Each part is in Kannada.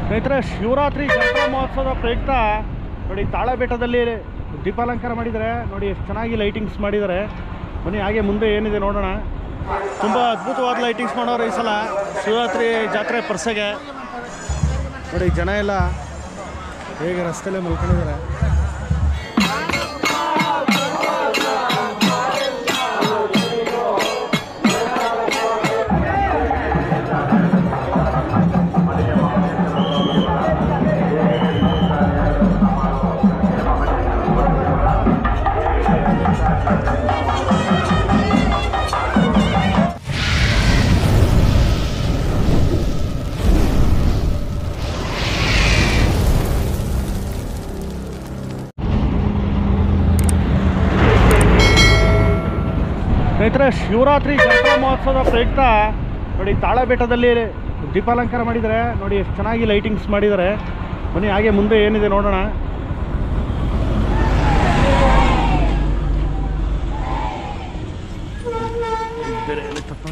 ಸ್ನೇಹಿತರೆ, ಶಿವರಾತ್ರಿ ಜಾತ್ರಾ ಮಹೋತ್ಸವದ ಪ್ರಯುಕ್ತ ನೋಡಿ ತಾಳಬೆಟ್ಟದಲ್ಲಿ ದೀಪಾಲಂಕಾರ ಮಾಡಿದ್ದಾರೆ. ನೋಡಿ ಎಷ್ಟು ಚೆನ್ನಾಗಿ ಲೈಟಿಂಗ್ಸ್ ಮಾಡಿದ್ದಾರೆ. ಬನ್ನಿ ಹಾಗೆ ಮುಂದೆ ಏನಿದೆ ನೋಡೋಣ. ತುಂಬ ಅದ್ಭುತವಾದ ಲೈಟಿಂಗ್ಸ್ ಮಾಡೋರು ಈ ಸಲ ಶಿವರಾತ್ರಿ ಜಾತ್ರೆ ಪರ್ಸೆಗೆ. ನೋಡಿ ಜನ ಎಲ್ಲ ಹೇಗೆ ರಸ್ತೆಯಲ್ಲೇ ಮಲ್ಕೊಂಡಿದ್ದಾರೆ. ಸ್ನೇಹಿತರೆ, ಶಿವರಾತ್ರಿ ಜಾತ್ರಾ ಮಹೋತ್ಸವದ ಪ್ರಯುಕ್ತ ನೋಡಿ ತಾಳಬೆಟ್ಟದಲ್ಲಿ ದೀಪಾಲಂಕಾರ ಮಾಡಿದ್ದಾರೆ. ನೋಡಿ ಎಷ್ಟು ಚೆನ್ನಾಗಿ ಲೈಟಿಂಗ್ಸ್ ಮಾಡಿದ್ದಾರೆ. ಬನ್ನಿ ಹಾಗೆ ಮುಂದೆ ಏನಿದೆ ನೋಡೋಣ. ಬೇರೆ ಏನಿತ್ತಪ್ಪ,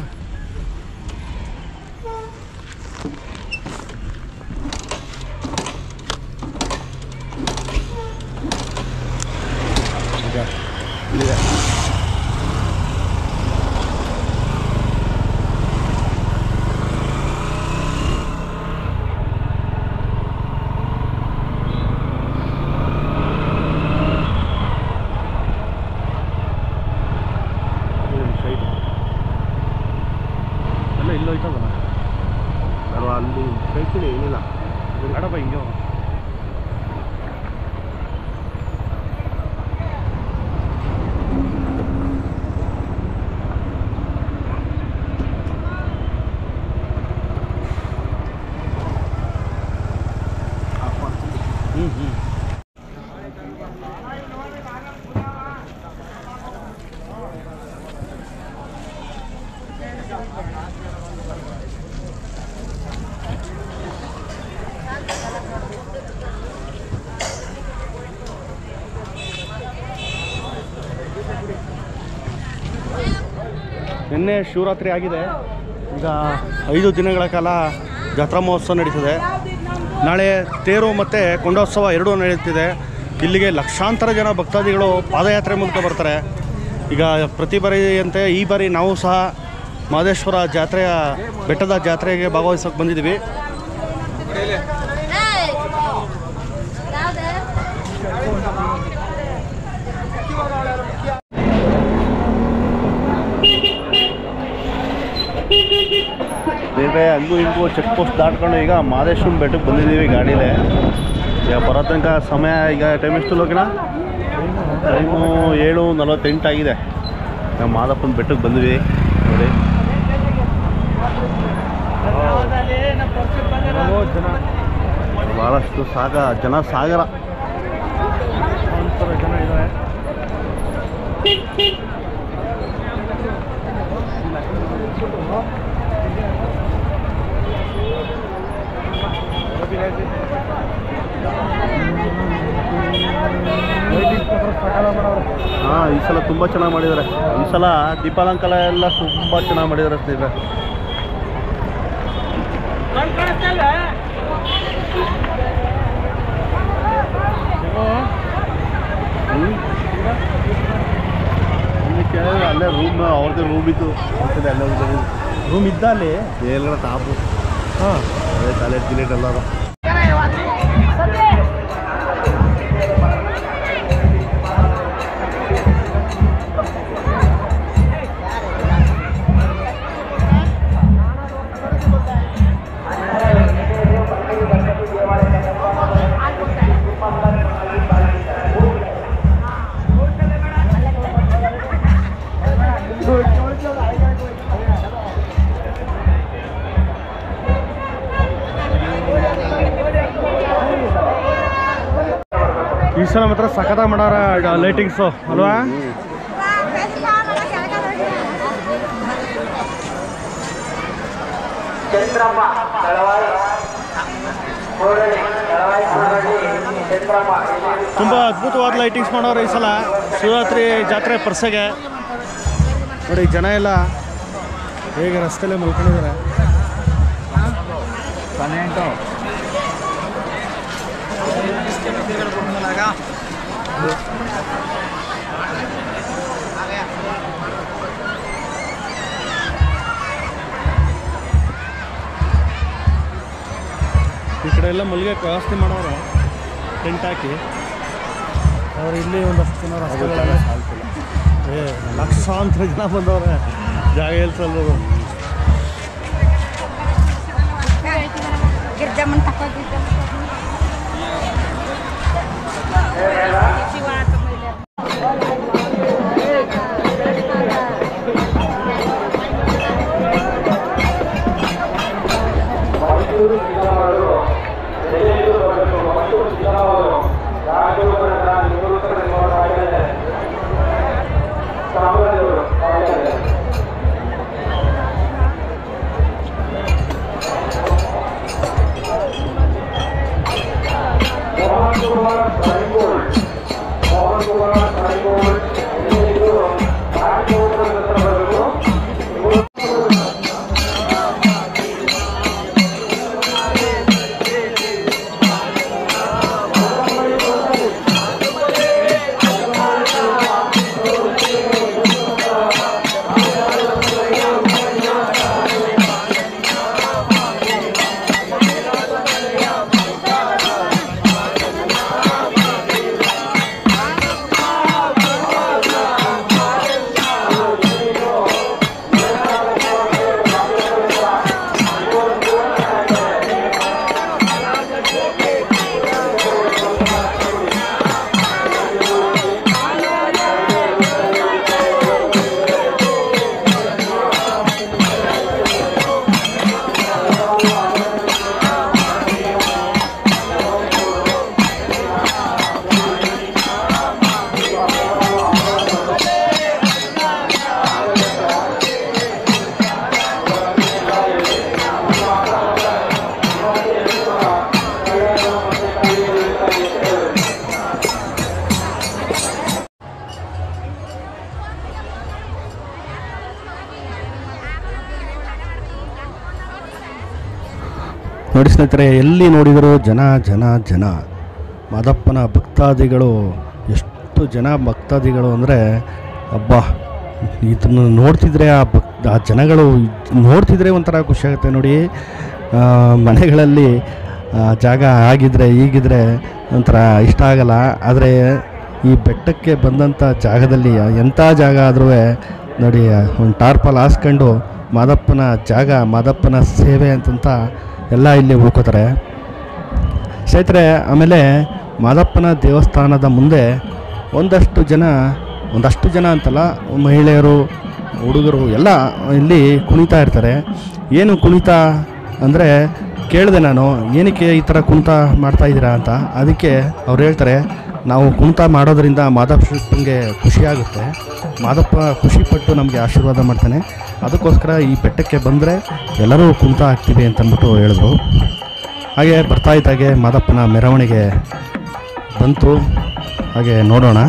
ಇಲ್ಲೋಯ್ತದಲ್ಲ ಅಲ್ಲಿ ಕೈತೀನಿ ಏನಿಲ್ಲ ಬೇಡಪ್ಪ ಹಿಂಗೆ ನಿನ್ನೆ ಶಿವರಾತ್ರಿ ಆಗಿದೆ. ಈಗ 5 ದಿನಗಳ ಕಾಲ ಜಾತ್ರಾ ಮಹೋತ್ಸವ ನಡೀತದೆ. ನಾಳೆ ತೇರು ಮತ್ತು ಕೊಂಡೋತ್ಸವ ಎರಡೂ ನಡೆಯುತ್ತಿದೆ. ಇಲ್ಲಿಗೆ ಲಕ್ಷಾಂತರ ಜನ ಭಕ್ತಾದಿಗಳು ಪಾದಯಾತ್ರೆ ಮೂಲಕ ಬರ್ತಾರೆ. ಈಗ ಪ್ರತಿ ಬಾರಿಯಂತೆ ಈ ಬಾರಿ ನಾವು ಸಹ ಮಹದೇಶ್ವರ ಜಾತ್ರೆಯ ಬೆಟ್ಟದ ಜಾತ್ರೆಗೆ ಭಾಗವಹಿಸೋಕೆ ಬಂದಿದ್ದೀವಿ. ಬೇರೆ ಹಂಗೂ ಹಿಂಗೂ ಚೆಕ್ ಪೋಸ್ಟ್ ದಾಟ್ಕೊಂಡು ಈಗ ಮಹದೇಶ್ವರನ ಬೆಟ್ಟಕ್ಕೆ ಬಂದಿದ್ದೀವಿ ಗಾಡೀಲೆ. ಈಗ ಬರೋ ತನಕ ಸಮಯ ಈಗ ಟೈಮ್ ಎಷ್ಟು ಲೋಕಿನ ಟೈಮು 7:48 ಆಗಿದೆ. ನಾವು ಮಾದಪ್ಪನ ಬೆಟ್ಟಕ್ಕೆ ಬಂದಿದ್ದೀವಿ ನೋಡಿ. ಭಾಳಷ್ಟು ಜನ ಸಾಗರ ಜನ ಇದ್ದಾರೆ. ಹಾಂ, ಈ ಸಲ ತುಂಬ ಚೆನ್ನಾಗಿ ಮಾಡಿದ್ದಾರೆ. ಈ ಸಲ ದೀಪಾಲಂಕಾರ ಎಲ್ಲ ತುಂಬ ಚೆನ್ನಾಗಿ ಮಾಡಿದ್ದಾರೆ ಸ್ನೇಹಿತರೆ. ಅಲ್ಲೇ ರೂಮ್ ಅವ್ರದ್ದು ರೂಮ್ ಇತ್ತು. ಅಲ್ಲೇ ರೂಮ್ ಇದ್ದ ಅಲ್ಲಿ ಮೇಲ್ಗಡೆ ಟಾಪು. ಹಾಂ, ಅದೇ ಟಾಯ್ಲೆಟ್ ಗಿಲೆಟ್ ಎಲ್ಲರೂ. ಈ ಸಲ ಮಾತ್ರ ಸಖತ್ತಾಗಿ ಮಾಡಾರ ಲೈಟಿಂಗ್ಸು ಅಲ್ವಾ. ತುಂಬ ಅದ್ಭುತವಾದ ಲೈಟಿಂಗ್ಸ್ ಮಾಡೋರು ಈ ಸಲ ಶಿವರಾತ್ರಿ ಜಾತ್ರೆ ಪರ್ಸೆಗೆ. ನೋಡಿ ಜನ ಎಲ್ಲ ಹೇಗೆ ರಸ್ತೆಯಲ್ಲೇ ಮಲ್ಕೊಂಡಿದ್ದಾರೆ. ಈ ಕಡೆ ಎಲ್ಲ ಮಲ್ಲಿಗೆ ವ್ಯವಸ್ಥೆ ಮಾಡೋರು ಟೆಂಟ್ ಹಾಕಿ ಅವ್ರು ಇಲ್ಲಿ ಒಂದಷ್ಟು ಜನ ರಸ್ತೆಗಳೆಲ್ಲ ಲಕ್ಷಾಂತರ ಜನ ಬಂದವ್ರೆ ಜಾಗ ಎಲ್ಸಲ್ಲದು ನೋಡಿ ಸ್ನೇಹಿತರೆ, ಎಲ್ಲಿ ನೋಡಿದರೂ ಜನ ಜನ ಜನ. ಮಾದಪ್ಪನ ಭಕ್ತಾದಿಗಳು, ಎಷ್ಟು ಜನ ಭಕ್ತಾದಿಗಳು ಅಂದರೆ ಅಬ್ಬಾ, ಇದನ್ನು ನೋಡ್ತಿದ್ರೆ ಆ ಜನಗಳು ನೋಡ್ತಿದ್ರೆ ಒಂಥರ ಖುಷಿಯಾಗುತ್ತೆ ನೋಡಿ. ಮನೆಗಳಲ್ಲಿ ಜಾಗ ಆಗಿದ್ರೆ ಈಗಿದ್ರೆ ಒಂಥರ ಇಷ್ಟ ಆಗಲ್ಲ. ಆದರೆ ಈ ಬೆಟ್ಟಕ್ಕೆ ಬಂದಂಥ ಜಾಗದಲ್ಲಿ ಎಂಥ ಜಾಗ ಆದ್ರೂ ನೋಡಿ, ಒಂದು ಟಾರ್ಪಲ್ ಹಾಸ್ಕೊಂಡು ಮಾದಪ್ಪನ ಜಾಗ, ಮಾದಪ್ಪನ ಸೇವೆ ಅಂತಂತ ಎಲ್ಲ ಇಲ್ಲಿ ಉಳ್ಕೋತಾರೆ ಸ್ನೇಹಿತರೆ. ಆಮೇಲೆ ಮಾದಪ್ಪನ ದೇವಸ್ಥಾನದ ಮುಂದೆ ಒಂದಷ್ಟು ಜನ ಅಂತಲ್ಲ, ಮಹಿಳೆಯರು, ಹುಡುಗರು ಎಲ್ಲ ಇಲ್ಲಿ ಕುಣಿತಾ ಇರ್ತಾರೆ. ಏನು ಕುಣಿತ ಅಂದರೆ ಕೇಳಿದೆ ನಾನು, ಏನಕ್ಕೆ ಈ ಥರ ಕುಣಿತ ಮಾಡ್ತಾಯಿದ್ದೀರಾ ಅಂತ. ಅದಕ್ಕೆ ಅವ್ರು ಹೇಳ್ತಾರೆ, ನಾವು ಕುಣಿತ ಮಾಡೋದ್ರಿಂದ ಮಾದಪ್ಪನಿಗೆ ಖುಷಿಯಾಗುತ್ತೆ, ಮಾದಪ್ಪ ಖುಷಿಪಟ್ಟು ನಮಗೆ ಆಶೀರ್ವಾದ ಮಾಡ್ತಾನೆ, ಅದಕ್ಕೋಸ್ಕರ ಈ ಬೆಟ್ಟಕ್ಕೆ ಬಂದರೆ ಎಲ್ಲರೂ ಕುಣಿತ ಆಗ್ತೀವಿ ಅಂತಂದ್ಬಿಟ್ಟು ಹೇಳಿದ್ರು. ಹಾಗೆ ಬರ್ತಾಯಿದ್ದಾಗೆ ಮಾದಪ್ಪನ ಮೆರವಣಿಗೆ ಬಂತು, ಹಾಗೆ ನೋಡೋಣ.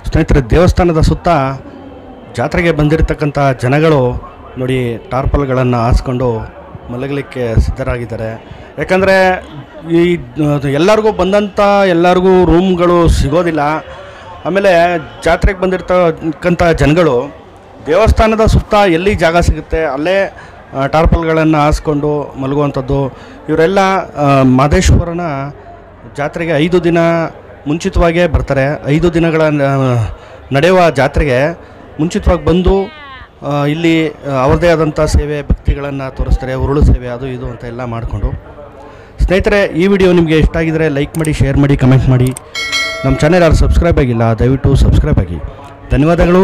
ಸ್ನೇಹಿತರೆ, ದೇವಸ್ಥಾನದ ಸುತ್ತ ಜಾತ್ರೆಗೆ ಬಂದಿರತಕ್ಕಂಥ ಜನಗಳು ನೋಡಿ ಟಾರ್ಪಲ್ಗಳನ್ನು ಹಾಸ್ಕೊಂಡು ಮಲಗಲಿಕ್ಕೆ ಸಿದ್ಧರಾಗಿದ್ದಾರೆ. ಯಾಕಂದರೆ ಈ ಎಲ್ಲರಿಗೂ ಬಂದಂಥ ಎಲ್ಲರಿಗೂ ರೂಮ್ಗಳು ಸಿಗೋದಿಲ್ಲ. ಆಮೇಲೆ ಜಾತ್ರೆಗೆ ಬಂದಿರತಕ್ಕಂಥ ಜನಗಳು ದೇವಸ್ಥಾನದ ಸುತ್ತ ಎಲ್ಲಿ ಜಾಗ ಸಿಗುತ್ತೆ ಅಲ್ಲೇ ಟಾರ್ಪಲ್ಗಳನ್ನು ಹಾಸ್ಕೊಂಡು ಮಲಗುವಂಥದ್ದು. ಇವರೆಲ್ಲ ಮಾದೇಶ್ವರನ ಜಾತ್ರೆಗೆ 5 ದಿನ ಮುಂಚಿತವಾಗೇ ಬರ್ತಾರೆ. 5 ದಿನಗಳ ನಡೆಯುವ ಜಾತ್ರೆಗೆ ಮುಂಚಿತವಾಗಿ ಬಂದು ಇಲ್ಲಿ ಅವ್ರದ್ದೇ ಆದಂಥ ಸೇವೆ ಭಕ್ತಿಗಳನ್ನು ತೋರಿಸ್ತಾರೆ. ಉರುಳು ಸೇವೆ ಅದು ಇದು ಅಂತ ಎಲ್ಲ ಮಾಡಿಕೊಂಡು. ಸ್ನೇಹಿತರೆ, ಈ ವಿಡಿಯೋ ನಿಮಗೆ ಇಷ್ಟ ಆಗಿದರೆ ಲೈಕ್ ಮಾಡಿ, ಶೇರ್ ಮಾಡಿ, ಕಮೆಂಟ್ ಮಾಡಿ. ನಮ್ಮ ಚಾನೆಲ್ ಯಾರು ಸಬ್ಸ್ಕ್ರೈಬ್ ಆಗಿಲ್ಲ ದಯವಿಟ್ಟು ಸಬ್ಸ್ಕ್ರೈಬ್ ಆಗಿ. ಧನ್ಯವಾದಗಳು.